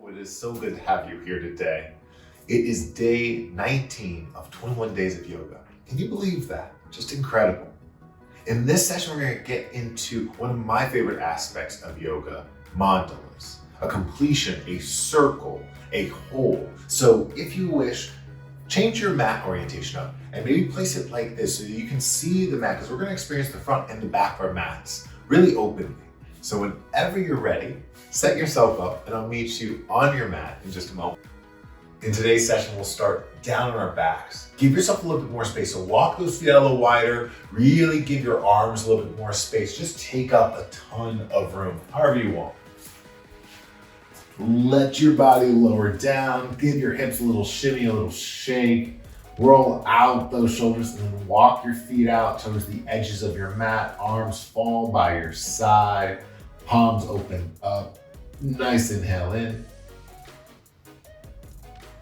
It is so good to have you here today. It is day 19 of 21 days of yoga. Can you believe that? Just incredible. In this session, we're going to get into one of my favorite aspects of yoga, mandalas. A completion, a circle, a whole. So if you wish, change your mat orientation up and maybe place it like this so that you can see the mat, because we're going to experience the front and the back of our mats really openly. So whenever you're ready, set yourself up and I'll meet you on your mat in just a moment. In today's session, we'll start down on our backs. Give yourself a little bit more space. So walk those feet out a little wider, really give your arms a little bit more space. Just take up a ton of room, however you want. Let your body lower down, give your hips a little shimmy, a little shake. Roll out those shoulders and then walk your feet out towards the edges of your mat. Arms fall by your side, palms open up. Nice inhale in.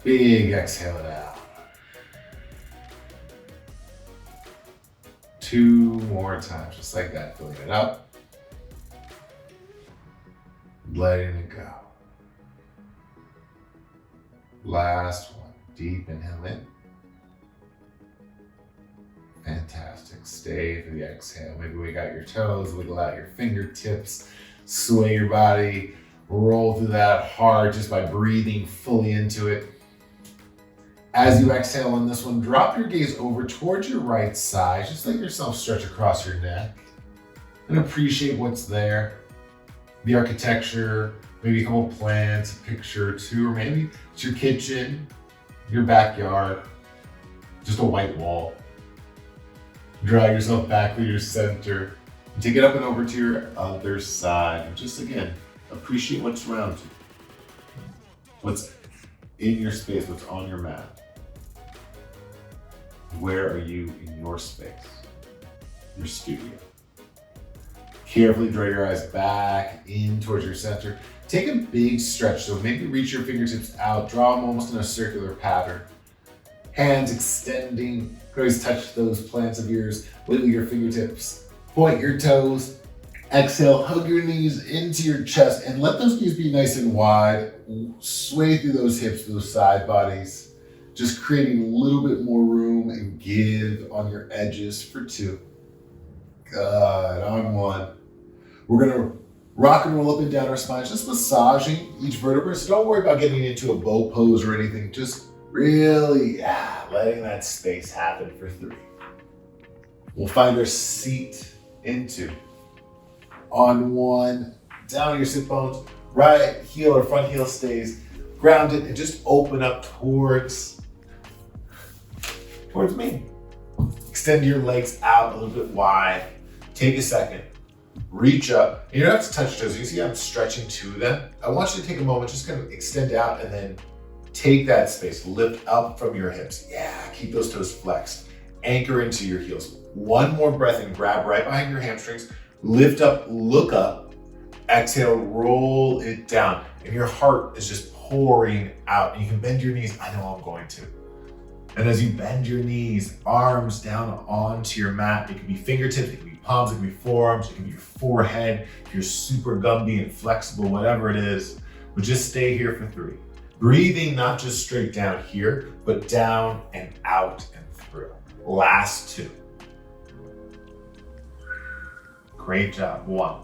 Big exhale it out. 2 more times, just like that, filling it up. Letting it go. Last one, deep inhale in. Fantastic, stay for the exhale. Maybe wiggle out your toes, wiggle out your fingertips, sway your body, roll through that hard just by breathing fully into it. As you exhale on this one, drop your gaze over towards your right side. Just let yourself stretch across your neck and appreciate what's there. The architecture, maybe a couple plants, a picture or two, or maybe it's your kitchen, your backyard, just a white wall. Drag yourself back to your center. And take it up and over to your other side. And just again, appreciate what's around you. What's in your space, what's on your mat. Where are you in your space, your studio? Carefully draw your eyes back in towards your center. Take a big stretch, so maybe reach your fingertips out, draw them almost in a circular pattern. Hands extending, you can always touch those plants of yours, wiggle your fingertips, point your toes. Exhale, hug your knees into your chest and let those knees be nice and wide. Sway through those hips, those side bodies. Just creating a little bit more room and give on your edges for 2. Good, on 1. We're gonna rock and roll up and down our spines, just massaging each vertebra. So don't worry about getting into a bow pose or anything. Just really letting that space happen for 3. We'll find our seat into. On 1, down your sit bones, right heel or front heel stays grounded and just open up towards me. Extend your legs out a little bit wide. Take a second, reach up. You don't have to touch toes. You see I'm stretching to them. I want you to take a moment, just kind of extend out and then take that space, lift up from your hips. Yeah, keep those toes flexed. Anchor into your heels. 1 more breath and grab right behind your hamstrings. Lift up, look up. Exhale, roll it down. And your heart is just pouring out. And you can bend your knees. I know I'm going to. And as you bend your knees, arms down onto your mat. It can be fingertips, it can be palms, it can be forearms, it can be your forehead. If you're super Gumby and flexible, whatever it is. But just stay here for 3. Breathing not just straight down here, but down and out and through. Last 2. Great job. 1.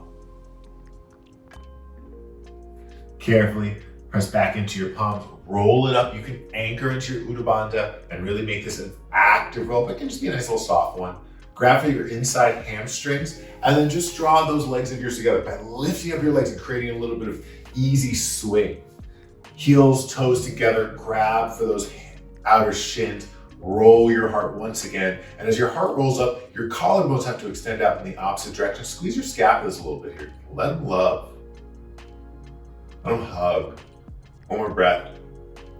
Carefully press back into your palms. Roll it up. You can anchor into your Uttabandha and really make this an active roll. It can just be a nice little soft one. Grab for your inside hamstrings and then just draw those legs of yours together by lifting up your legs and creating a little bit of easy swing. Heels, toes together, grab for those outer shins, roll your heart once again. And as your heart rolls up, your collarbones have to extend out in the opposite direction. Squeeze your scapulas a little bit here. Let them love. Let them hug. 1 more breath.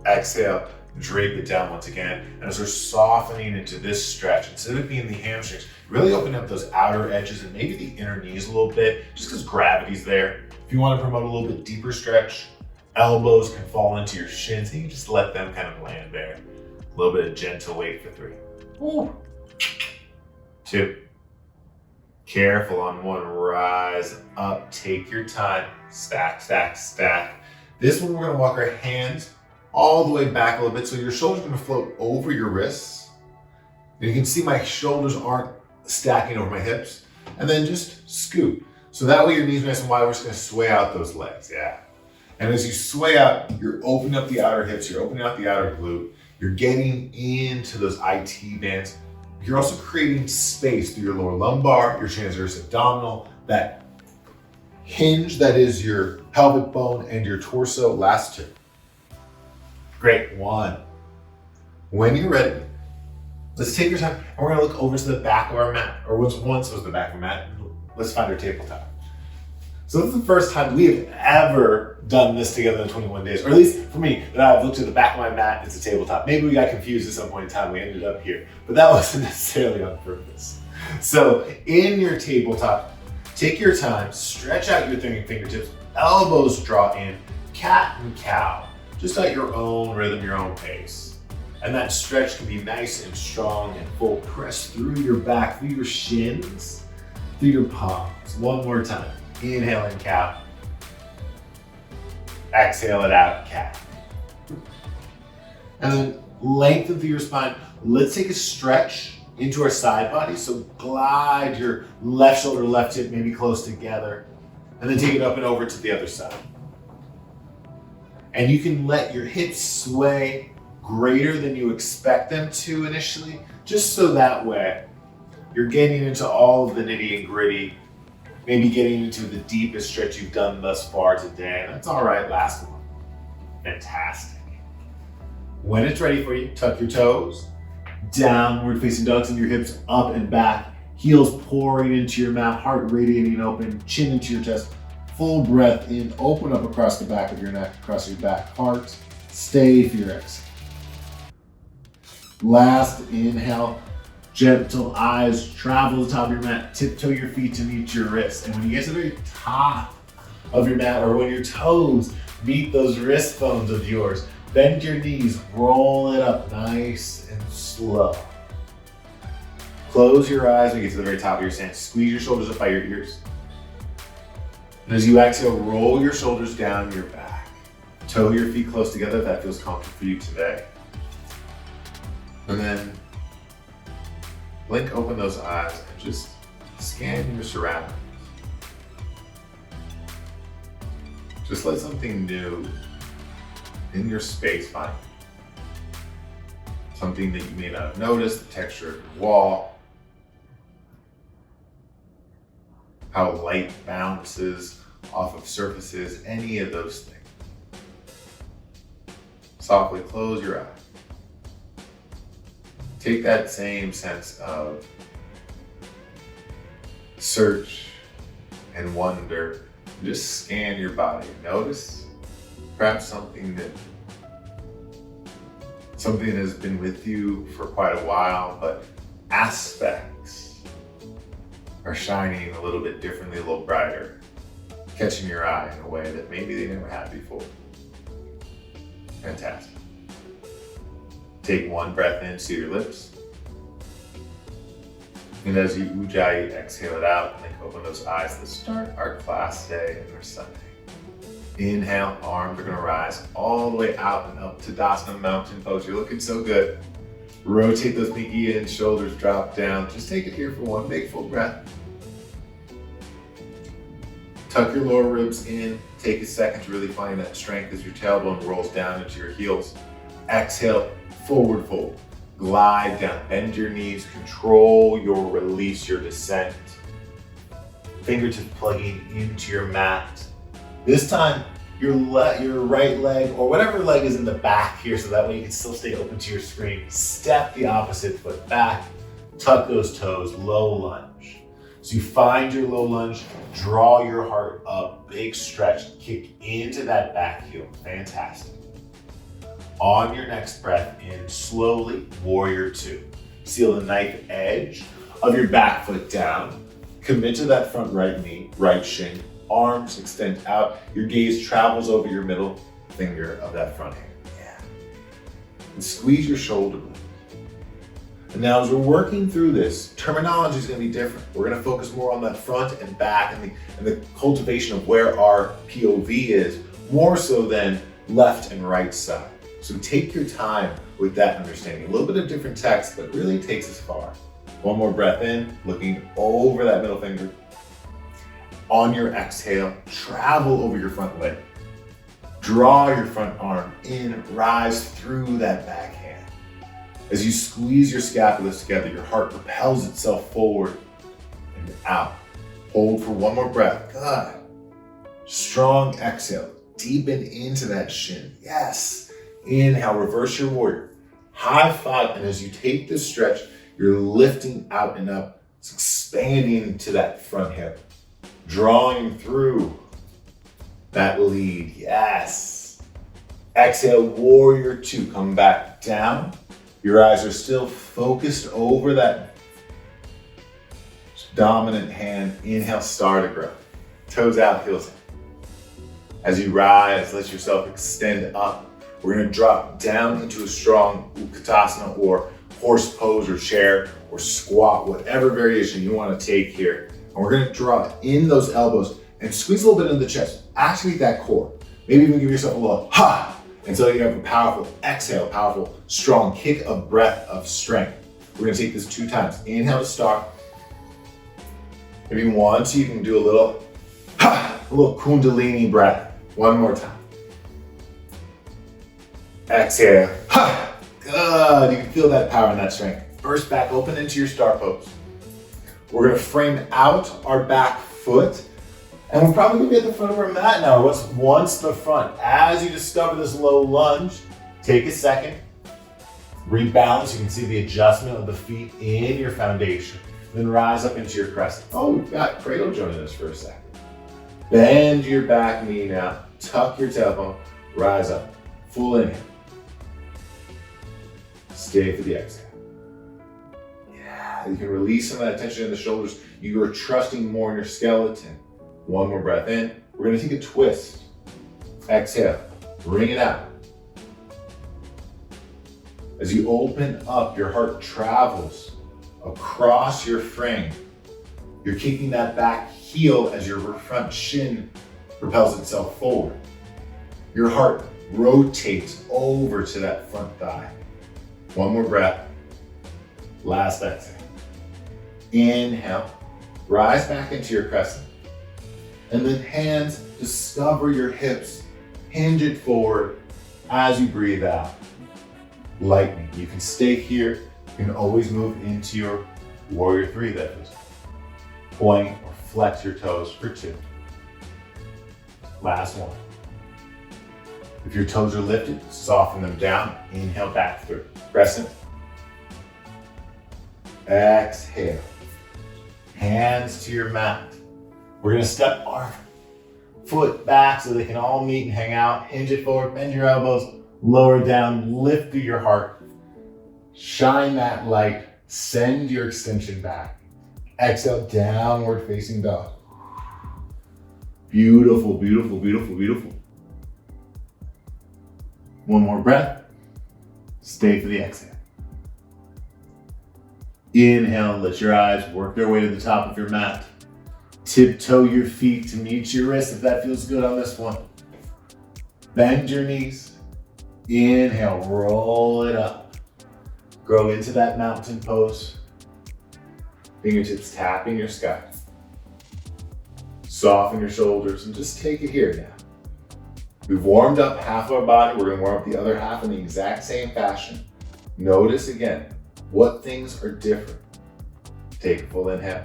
Exhale, drape it down once again. And as we're softening into this stretch, instead of being the hamstrings, really open up those outer edges and maybe the inner knees a little bit, just because gravity's there. If you want to promote a little bit deeper stretch, elbows can fall into your shins, and you can just let them kind of land there. A little bit of gentle weight for 3. 2. Careful on 1, rise up, take your time, stack, stack, stack. This one, we're gonna walk our hands all the way back a little bit. So your shoulders are gonna float over your wrists. And you can see my shoulders aren't stacking over my hips. And then just scoot. So that way your knees are nice and wide. We're just gonna sway out those legs, yeah. And as you sway out, you're opening up the outer hips, you're opening up the outer glute, you're getting into those IT bands. You're also creating space through your lower lumbar, your transverse abdominal, that hinge that is your pelvic bone and your torso. Last two. Great, one. When you're ready, let's take your time and we're gonna look over to the back of our mat, or what's once was the back of our mat. Let's find our tabletop. So this is the first time we have ever done this together in 21 days, or at least for me, that I've looked at the back of my mat, it's a tabletop. Maybe we got confused at some point in time, we ended up here, but that wasn't necessarily on purpose. So in your tabletop, take your time, stretch out your fingertips, elbows draw in, cat and cow, just at your own rhythm, your own pace. And that stretch can be nice and strong and full. Press through your back, through your shins, through your palms. One more time. Inhale in cow. Exhale it out, cat. And then lengthen through your spine. Let's take a stretch into our side body. So glide your left shoulder, left hip, maybe close together. And then take it up and over to the other side. And you can let your hips sway greater than you expect them to initially, just so that way you're getting into all of the nitty and gritty, maybe getting into the deepest stretch you've done thus far today. That's all right, last one. Fantastic. When it's ready for you, tuck your toes, downward facing dog, send your hips up and back, heels pouring into your mat, heart radiating open, chin into your chest, full breath in, open up across the back of your neck, across your back, heart, stay for your exhale. Last inhale, gentle eyes travel to the top of your mat, tiptoe your feet to meet your wrists. And when you get to the very top of your mat, or when your toes meet those wrist bones of yours, bend your knees, roll it up nice and slow. Close your eyes when you get to the very top of your stance. Squeeze your shoulders up by your ears. And as you exhale, roll your shoulders down your back. Toe your feet close together if that feels comfortable for you today. And then blink open those eyes and just scan your surroundings. Just let something new in your space find you. Something that you may not have noticed, the texture of your wall, how light bounces off of surfaces, any of those things. Softly close your eyes. Take that same sense of search and wonder, and just scan your body. Notice perhaps something that has been with you for quite a while, but aspects are shining a little bit differently, a little brighter, catching your eye in a way that maybe they never had before. Fantastic. Take one breath in, see your lips. And as you ujjayi, exhale it out, and then open those eyes. Let's start our class day and our Sunday. Inhale, arms are gonna rise all the way out and up to Tadasana Mountain Pose. You're looking so good. Rotate those pinky in, shoulders drop down. Just take it here for one big full breath. Tuck your lower ribs in. Take a second to really find that strength as your tailbone rolls down into your heels. Exhale, forward fold. Glide down, bend your knees, control your release, your descent. Fingertips plugging into your mat. This time, your right leg, or whatever leg is in the back here, so that way you can still stay open to your screen. Step the opposite foot back, tuck those toes, low lunge. So you find your low lunge, draw your heart up, big stretch, kick into that back heel. Fantastic. On your next breath in, slowly, warrior two. Seal the knife edge of your back foot down. Commit to that front right knee, right shin. Arms extend out. Your gaze travels over your middle finger of that front hand. Yeah. And squeeze your shoulder blade. And now as we're working through this, terminology is going to be different. We're going to focus more on that front and back and the cultivation of where our POV is more so than left and right side. So take your time with that understanding. A little bit of different text, but really takes us far. One more breath in, looking over that middle finger. On your exhale, travel over your front leg. Draw your front arm in, rise through that back hand. As you squeeze your scapulas together, your heart propels itself forward and out. Hold for one more breath. Good. Strong exhale. Deepen into that shin. Yes. Inhale, reverse your warrior. High five. And as you take this stretch, you're lifting out and up. It's expanding to that front hip. Drawing through that lead. Yes. Exhale, warrior two. Come back down. Your eyes are still focused over that dominant hand. Inhale, star to grow. Toes out, heels in. As you rise, let yourself extend up. We're gonna drop down into a strong Utkatasana or horse pose or chair or squat, whatever variation you wanna take here. And we're gonna drop in those elbows and squeeze a little bit into the chest. Activate that core. Maybe even give yourself a little ha until you have a powerful exhale, powerful, strong kick of breath, of strength. We're gonna take this 2 times. Inhale to start. If you want to, you can do a little Kundalini breath. One more time. Exhale. Good. You can feel that power and that strength. Burst back open into your star pose. We're gonna frame out our back foot, and we're probably gonna be at the front of our mat now. What's once the front. As you discover this low lunge, take a second, rebalance. You can see the adjustment of the feet in your foundation. Then rise up into your crescent. Oh, we've got cradle joining us for a second. Bend your back knee now. Tuck your tailbone. Rise up. Full inhale. Stay for the exhale. Yeah, you can release some of that tension in the shoulders. You are trusting more in your skeleton. One more breath in. We're gonna take a twist. Exhale. Bring it out. As you open up, your heart travels across your frame. You're kicking that back heel as your front shin propels itself forward. Your heart rotates over to that front thigh. One more breath. Last exhale. Inhale. Rise back into your crescent. And then hands, discover your hips. Hinge it forward as you breathe out. Lightning. You can stay here. You can always move into your warrior 3, that is. Point or flex your toes for 2. Last one. If your toes are lifted, soften them down. Inhale back through. Crescent. Exhale. Hands to your mat. We're gonna step our foot back so they can all meet and hang out. Hinge it forward, bend your elbows, lower down, lift through your heart. Shine that light, send your extension back. Exhale, downward facing dog. Beautiful, beautiful, beautiful, beautiful. One more breath. Stay for the exhale. Inhale, let your eyes work their way to the top of your mat. Tiptoe your feet to meet your wrists if that feels good on this one. Bend your knees. Inhale, roll it up. Grow into that mountain pose. Fingertips tapping your sky. Soften your shoulders and just take it here now. We've warmed up half of our body. We're gonna warm up the other half in the exact same fashion. Notice again, what things are different. Take a full inhale.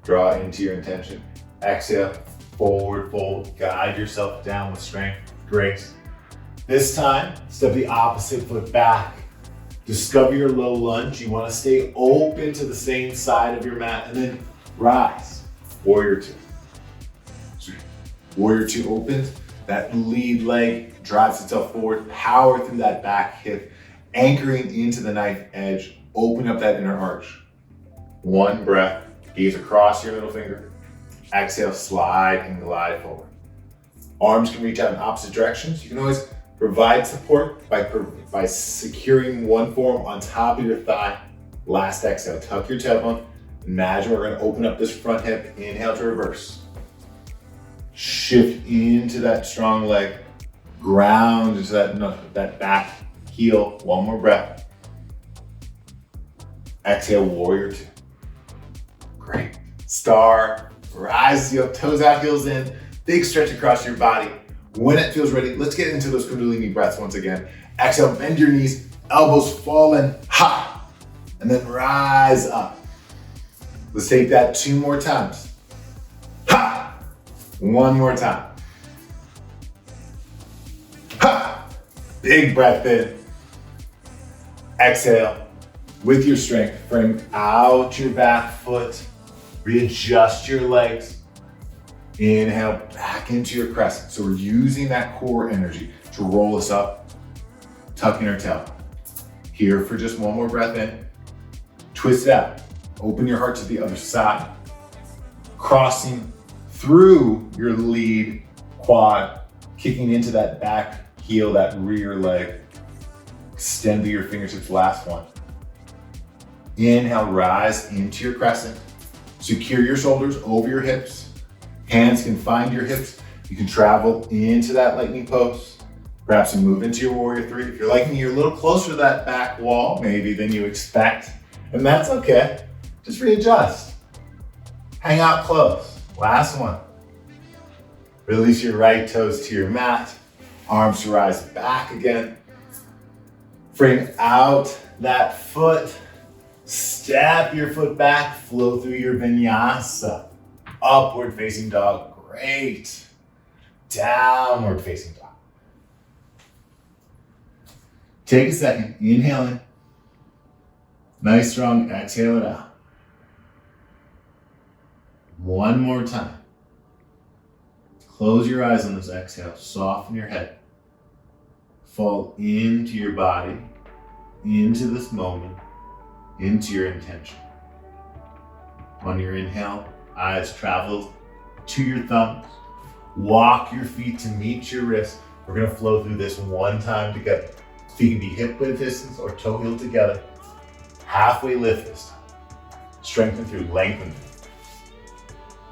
Draw into your intention. Exhale, forward fold. Guide yourself down with strength, grace. This time, step the opposite foot back. Discover your low lunge. You wanna stay open to the same side of your mat and then rise. Warrior 2. Warrior 2 opens. That lead leg drives itself forward. Power through that back hip. Anchoring into the knife edge. Open up that inner arch. One breath. Gaze across your middle finger. Exhale, slide and glide forward. Arms can reach out in opposite directions. You can always provide support by securing one forearm on top of your thigh. Last exhale, tuck your tailbone. Imagine we're gonna open up this front hip. Inhale to reverse. Shift into that strong leg. Ground into that back heel. One more breath. Exhale, warrior two. Great. Star, rise you up, toes out, heels in. Big stretch across your body. When it feels ready, let's get into those Kundalini breaths once again. Exhale, bend your knees, elbows fall in, ha! And then rise up. Let's take that 2 more times. Ha! 1 more time. Ha! Big breath in. Exhale, with your strength, bring out your back foot. Readjust your legs. Inhale back into your crescent. So we're using that core energy to roll us up, tucking our tail. Here for just 1 more breath in. Twist it out. Open your heart to the other side. Crossing through your lead quad, kicking into that back heel, that rear leg. Extend to your fingertips, last one. Inhale, rise into your crescent. Secure your shoulders over your hips. Hands can find your hips. You can travel into that lightning pose. Perhaps you move into your warrior three. If you're like me, you're a little closer to that back wall maybe than you expect, and that's okay. Just readjust. Hang out close. Last one. Release your right toes to your mat. Arms to rise back again. Frame out that foot. Step your foot back. Flow through your vinyasa. Upward facing dog. Great. Downward facing dog. Take a second. Inhale in. Nice strong exhale it out. 1 more time. Close your eyes on this exhale. Soften your head. Fall into your body, into this moment, into your intention. On your inhale, eyes travel to your thumbs. Walk your feet to meet your wrists. We're going to flow through this 1 time together. Feet can be hip width distance or toe heel together. Halfway lift this time. Strengthen through, lengthen through.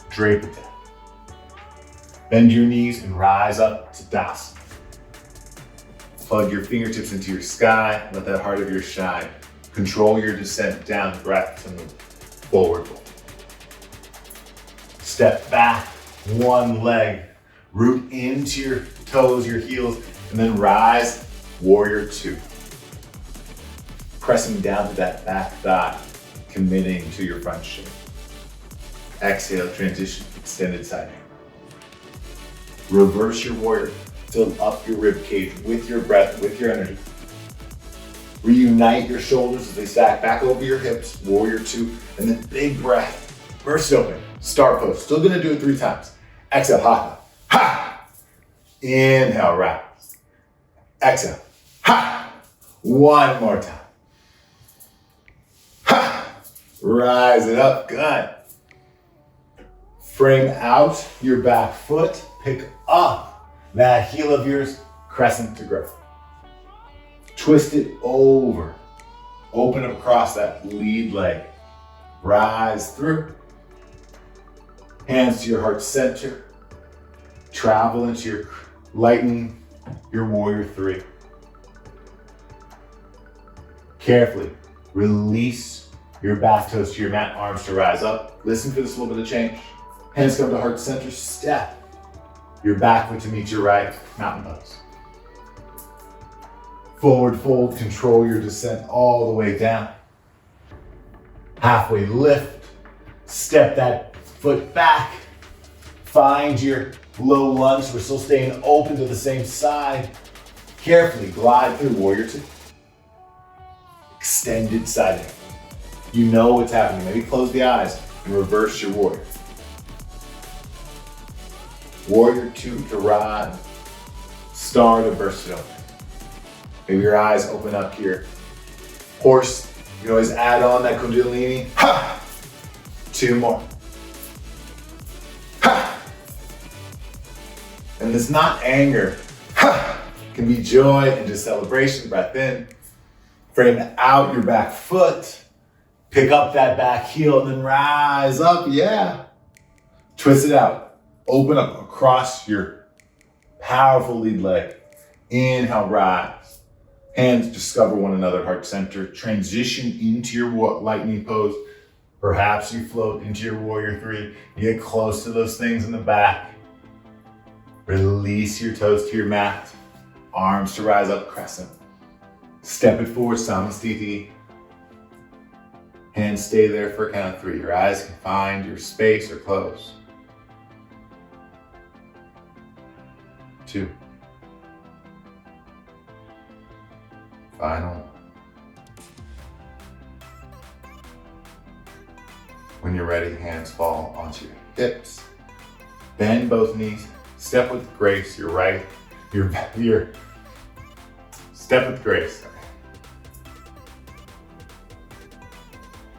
Drape it down. Bend your knees and rise up to Dasana. Plug your fingertips into your sky. Let that heart of yours shine. Control your descent down, breath to move. Forward fold. Step back, 1 leg. Root into your toes, your heels, and then rise, warrior 2. Pressing down to that back thigh, committing to your front shin. Exhale, transition, extended side angle. Reverse your warrior. Fill up your rib cage with your breath, with your energy. Reunite your shoulders as they stack back over your hips, warrior 2, and then big breath. Burst open, star pose. Still gonna do it 3 times. Exhale, ha, ha. Inhale, rise. Exhale, ha. 1 more time. Ha. Rise it up, good. Frame out your back foot. Pick up that heel of yours, crescent to growth. Twist it over. Open up across that lead leg. Rise through. Hands to your heart center. Travel into your lightning, your warrior 3. Carefully release your back toes to your mat, arms to rise up. Listen for this little bit of change. Hands come to heart center, step your back foot to meet your right, mountain pose. Forward fold, control your descent all the way down. Halfway lift, step that foot back. Find your low lunge, we're still staying open to the same side. Carefully glide through warrior 2. Extended side angle. You know what's happening. Maybe close the eyes and reverse your warrior. Warrior 2 to rise. Star to burst it open. Maybe your eyes open up here. Horse, you can always add on that Kundalini. Ha! 2 more. Ha! And it's not anger. Ha! It can be joy and just celebration. Breath in. Frame out your back foot. Pick up that back heel and then rise up. Yeah. Twist it out. Open up cross your powerful lead leg. Inhale, rise. Hands discover one another, heart center. Transition into your lightning pose. Perhaps you float into your warrior three. Get close to those things in the back. Release your toes to your mat. Arms to rise up, crescent. Step it forward, Samastiti. Hands stay there for a count of three. Your eyes can find your space or close. 2. Final. When you're ready, hands fall onto your hips. Bend both knees. Step with grace. Your step with grace.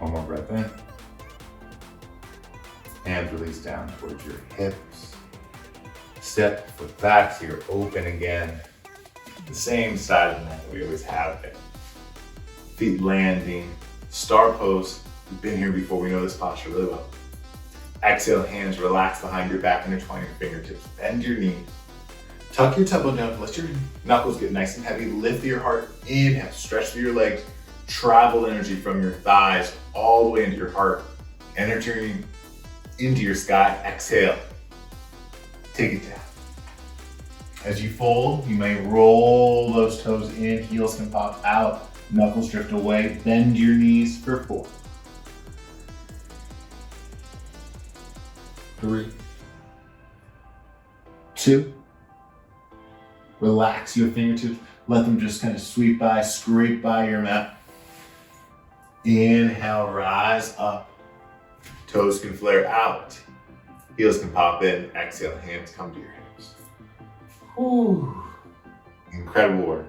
One more breath in. Hands release down towards your hips. Step foot back so you're open again. The same side of the mat that we always have been. Feet landing, star pose. We've been here before, we know this posture really well. Exhale, hands relax behind your back, intertwine your fingertips. Bend your knees. Tuck your tailbone down, let your knuckles get nice and heavy. Lift your heart, inhale, stretch through your legs. Travel energy from your thighs all the way into your heart. Entering into your sky, exhale. Take it down. As you fold, you may roll those toes in, heels can pop out, knuckles drift away. Bend your knees for 4. 3. 2. Relax your fingertips. Let them just kind of sweep by, scrape by your mat. Inhale, rise up. Toes can flare out. Heels can pop in. Exhale, hands come to your hips. Whew. Incredible work.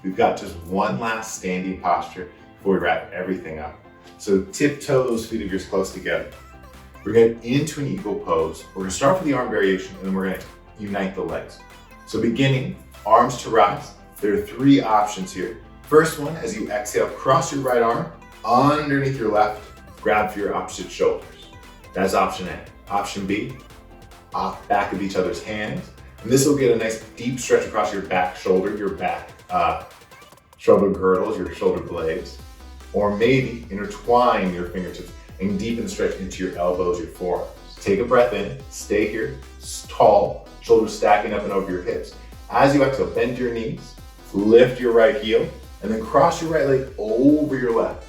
We've got just one last standing posture before we wrap everything up. So tiptoe those feet of yours close together. We're going to get into an eagle pose. We're going to start with the arm variation and then we're going to unite the legs. So beginning, arms to rise. There are 3 options here. First one, as you exhale, cross your right arm underneath your left, grab for your opposite shoulders. That's option A. Option B, off back of each other's hands. And this will get a nice deep stretch across your back shoulder, your back shoulder girdles, your shoulder blades. Or maybe intertwine your fingertips and deepen the stretch into your elbows, your forearms. Take a breath in, stay here, tall, shoulders stacking up and over your hips. As you exhale, bend your knees, lift your right heel, and then cross your right leg over your left.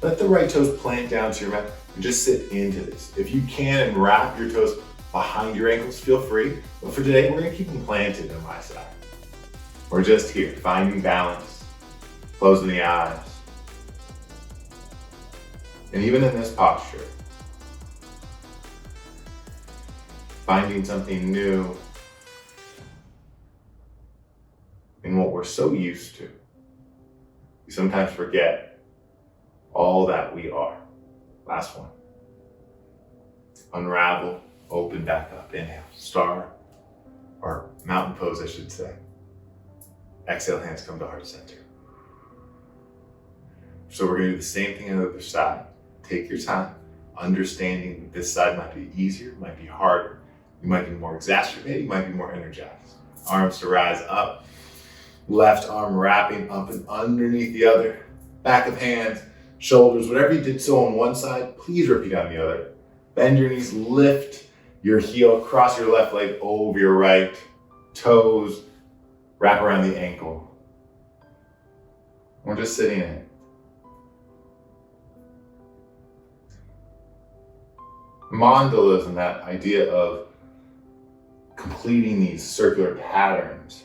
Let the right toes plant down to your mat and just sit into this. If you can and wrap your toes behind your ankles, feel free. But for today, we're gonna keep them planted on my side. We're just here, finding balance, closing the eyes. And even in this posture, finding something new in what we're so used to. We sometimes forget all that we are. Last one. Unravel, open back up. Inhale, star, or mountain pose, I should say. Exhale, hands come to heart center. So we're gonna do the same thing on the other side. Take your time, understanding that this side might be easier, might be harder. You might be more exacerbated, you might be more energized. Arms to rise up. Left arm wrapping up and underneath the other. Back of hands, shoulders, whatever you did so on one side, please repeat on the other. Bend your knees, lift your heel, cross your left leg over your right. Toes, wrap around the ankle. We're just sitting in it. Mandalas and that idea of completing these circular patterns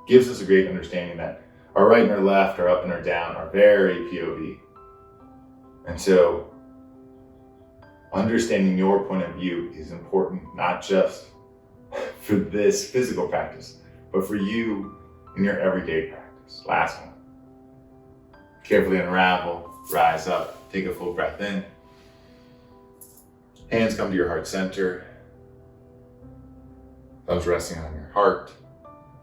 gives us a great understanding that our right and our left, our up and our down are very POV. And so understanding your point of view is important, not just for this physical practice, but for you in your everyday practice. Last one. Carefully unravel, rise up, take a full breath in. Hands come to your heart center. Thumbs resting on your heart.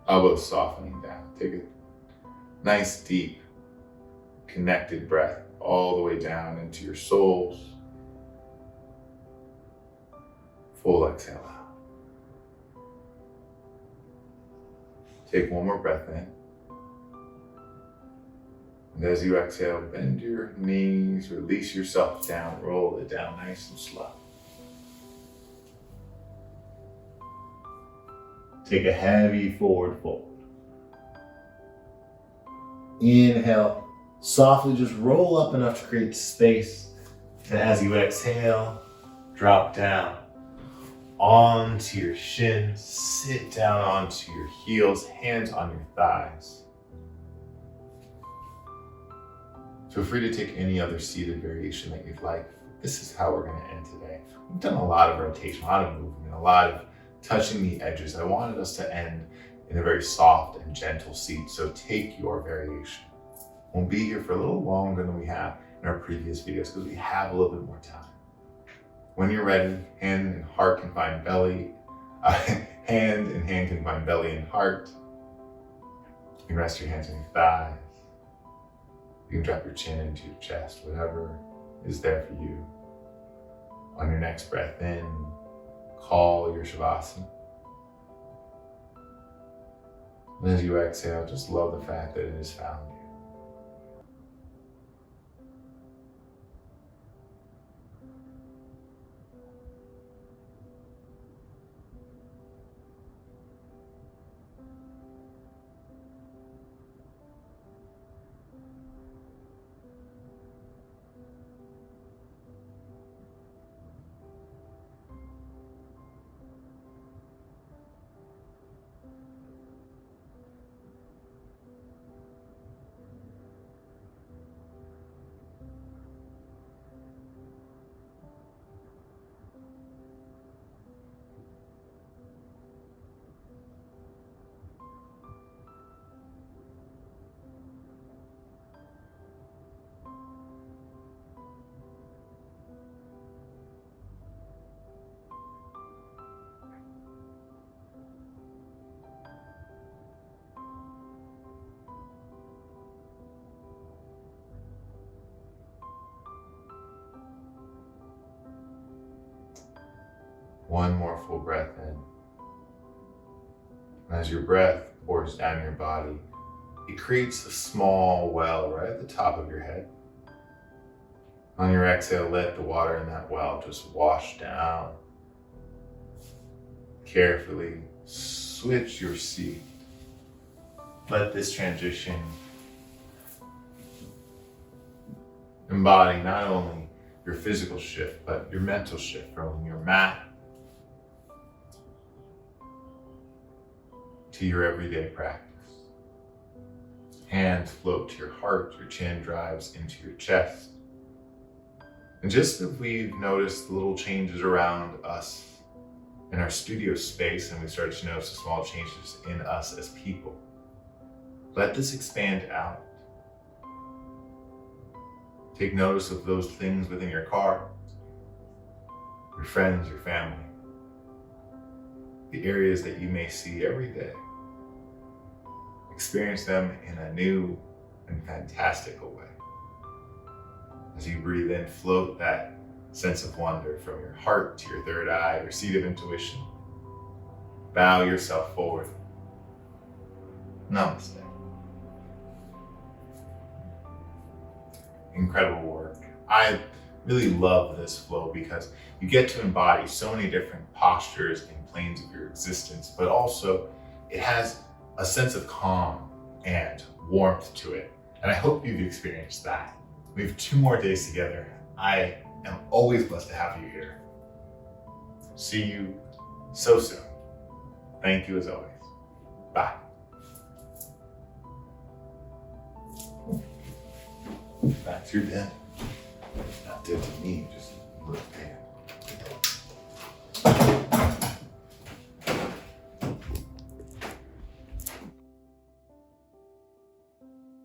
Elbows softening down. Take a nice, deep, connected breath all the way down into your soles. Full exhale out. Take one more breath in. And as you exhale, bend your knees, release yourself down, roll it down nice and slow. Take a heavy forward fold. Inhale, softly just roll up enough to create space. And as you exhale, drop down onto your shins, sit down onto your heels, hands on your thighs. Feel free to take any other seated variation that you'd like. This is how we're going to end today. We've done a lot of rotation, a lot of movement, a lot of touching the edges. I wanted us to end in a very soft and gentle seat, so take your variation. We'll be here for a little longer than we have in our previous videos because we have a little bit more time. When you're ready, hand and heart can find belly, hand and hand can find belly and heart. You can rest your hands on your thighs. You can drop your chin into your chest, whatever is there for you. On your next breath in, call your Shavasana. And as you exhale, just love the fact that it has found you. One more full breath in. As your breath pours down your body, it creates a small well right at the top of your head. On your exhale, let the water in that well just wash down. Carefully switch your seat. Let this transition embody not only your physical shift, but your mental shift from your mat to your everyday practice. Hands float to your heart, your chin drives into your chest. And just as we've noticed the little changes around us in our studio space, and we started to notice the small changes in us as people, let this expand out. Take notice of those things within your car, your friends, your family, the areas that you may see every day. Experience them in a new and fantastical way. As you breathe in, float that sense of wonder from your heart to your third eye, your seat of intuition. Bow yourself forward. Namaste. Incredible work. I really love this flow because you get to embody so many different postures and planes of your existence, but also it has a sense of calm and warmth to it. And I hope you've experienced that. We have 2 more days together. I am always blessed to have you here. See you so soon. Thank you as always. Bye. Back to your bed. Not dead to me, just look there.